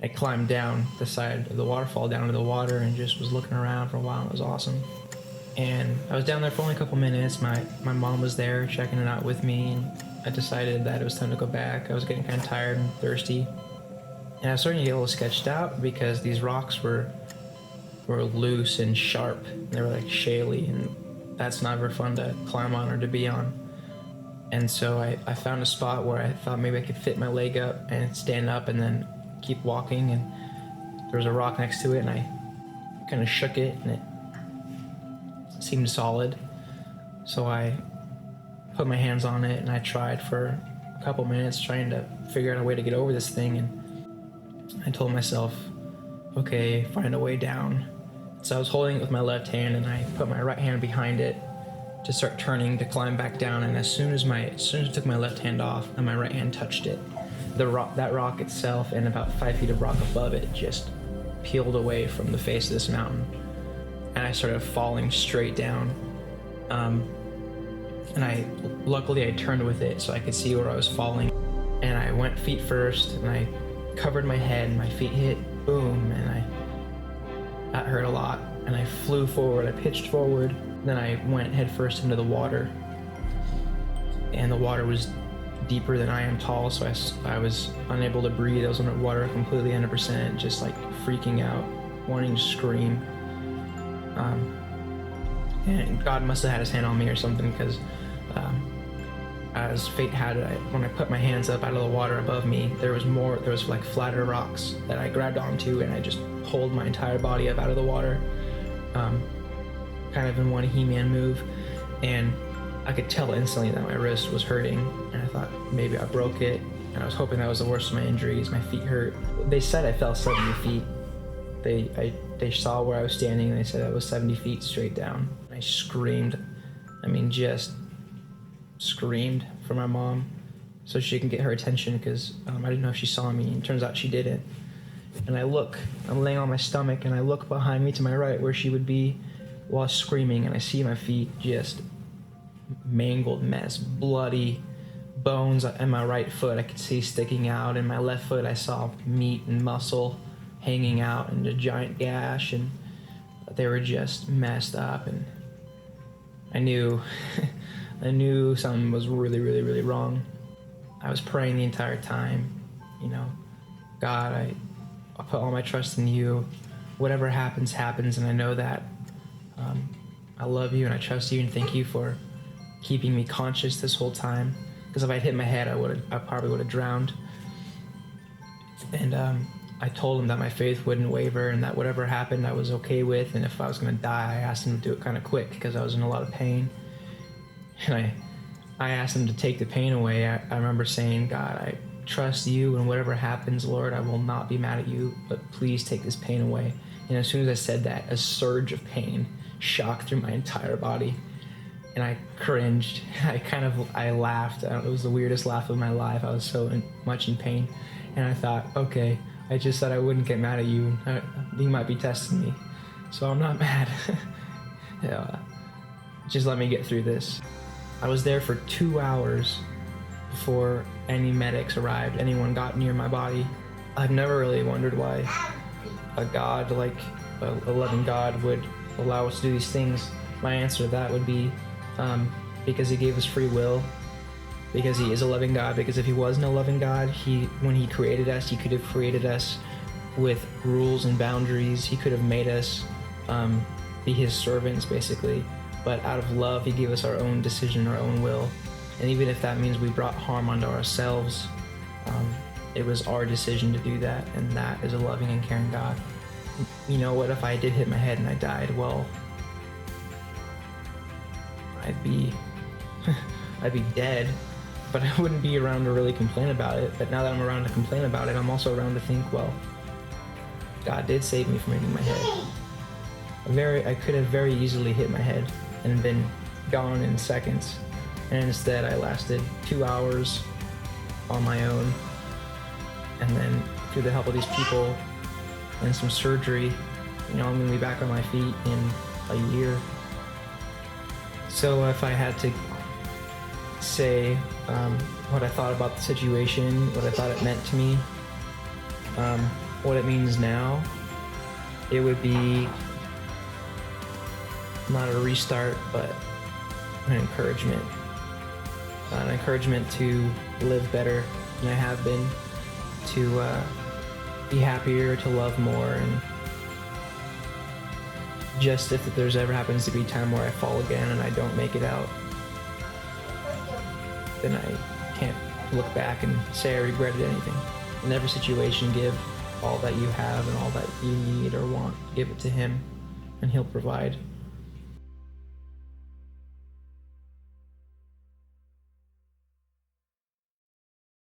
I climbed down the side of the waterfall down to the water and just was looking around for a while. It was awesome. And I was down there for only a couple minutes. My mom was there checking it out with me, and I decided that it was time to go back. I was getting kind of tired and thirsty. And I was starting to get a little sketched out because these rocks were loose and sharp. They were like shaly, and that's never fun to climb on or to be on. And so I found a spot where I thought maybe I could fit my leg up and stand up and then keep walking, and there was a rock next to it, and I kind of shook it, and it seemed solid. So I put my hands on it, and I tried for a couple minutes trying to figure out a way to get over this thing, and I told myself, okay, find a way down. So I was holding it with my left hand, and I put my right hand behind it to start turning to climb back down, and as soon as I took my left hand off and my right hand touched it, that rock itself and about 5 feet of rock above it just peeled away from the face of this mountain, and I started falling straight down. And luckily I turned with it so I could see where I was falling, and I went feet first, and I covered my head, and my feet hit, boom, and that hurt a lot, and I flew forward, I pitched forward, then I went head first into the water, and the water was deeper than I am tall, so I was unable to breathe. I was underwater completely 100%, just like freaking out, wanting to scream. And God must have had his hand on me or something, because as fate had it, when I put my hands up out of the water above me, there was like flatter rocks that I grabbed onto, and I just pulled my entire body up out of the water, kind of in one He-Man move, and I could tell instantly that my wrist was hurting, and I thought maybe I broke it, and I was hoping that was the worst of my injuries. My feet hurt. They said I fell 70 feet. They saw where I was standing, and they said I was 70 feet straight down. I screamed. I mean, just screamed for my mom so she can get her attention, because I didn't know if she saw me, and it turns out she didn't. And I'm laying on my stomach, and I look behind me to my right where she would be while screaming, and I see my feet just mangled mess, bloody bones in my right foot I could see sticking out, and my left foot I saw meat and muscle hanging out and a giant gash, and they were just messed up, and I knew I knew something was really, really, really wrong. I was praying the entire time, God, I put all my trust in you. Whatever happens, happens, and I know that I love you and I trust you, and thank you for keeping me conscious this whole time, because if I'd hit my head, I probably would have drowned. And I told him that my faith wouldn't waver, and that whatever happened I was okay with, and if I was going to die, I asked him to do it kind of quick because I was in a lot of pain. And I asked him to take the pain away. I remember saying, God, I trust you, and whatever happens, Lord, I will not be mad at you, but please take this pain away. And as soon as I said that, a surge of pain shocked through my entire body, and I cringed. I laughed. It was the weirdest laugh of my life. I was so much in pain, and I thought, okay, I just said I wouldn't get mad at you. You might be testing me, so I'm not mad. Just let me get through this. I was there for 2 hours before any medics arrived, anyone got near my body. I've never really wondered why a God, like a loving God, would allow us to do these things. My answer to that would be because he gave us free will, because he is a loving God, because if he wasn't a loving God, when he created us, he could have created us with rules and boundaries. He could have made us be his servants, basically. But out of love, he gave us our own decision, our own will. And even if that means we brought harm onto ourselves, it was our decision to do that, and that is a loving and caring God. What if I did hit my head and I died? Well, I'd be dead, but I wouldn't be around to really complain about it. But now that I'm around to complain about it, I'm also around to think, well, God did save me from hitting my head. I could have very easily hit my head and been gone in seconds, and instead I lasted 2 hours on my own, and then through the help of these people and some surgery, I'm gonna be back on my feet in a year. So if I had to say what I thought about the situation, what I thought it meant to me, what it means now, it would be not a restart, but an encouragement. An encouragement to live better than I have been, to be happier, to love more, and just if there's ever happens to be a time where I fall again and I don't make it out, then I can't look back and say I regretted anything. In every situation, give all that you have and all that you need or want. Give it to Him, and He'll provide.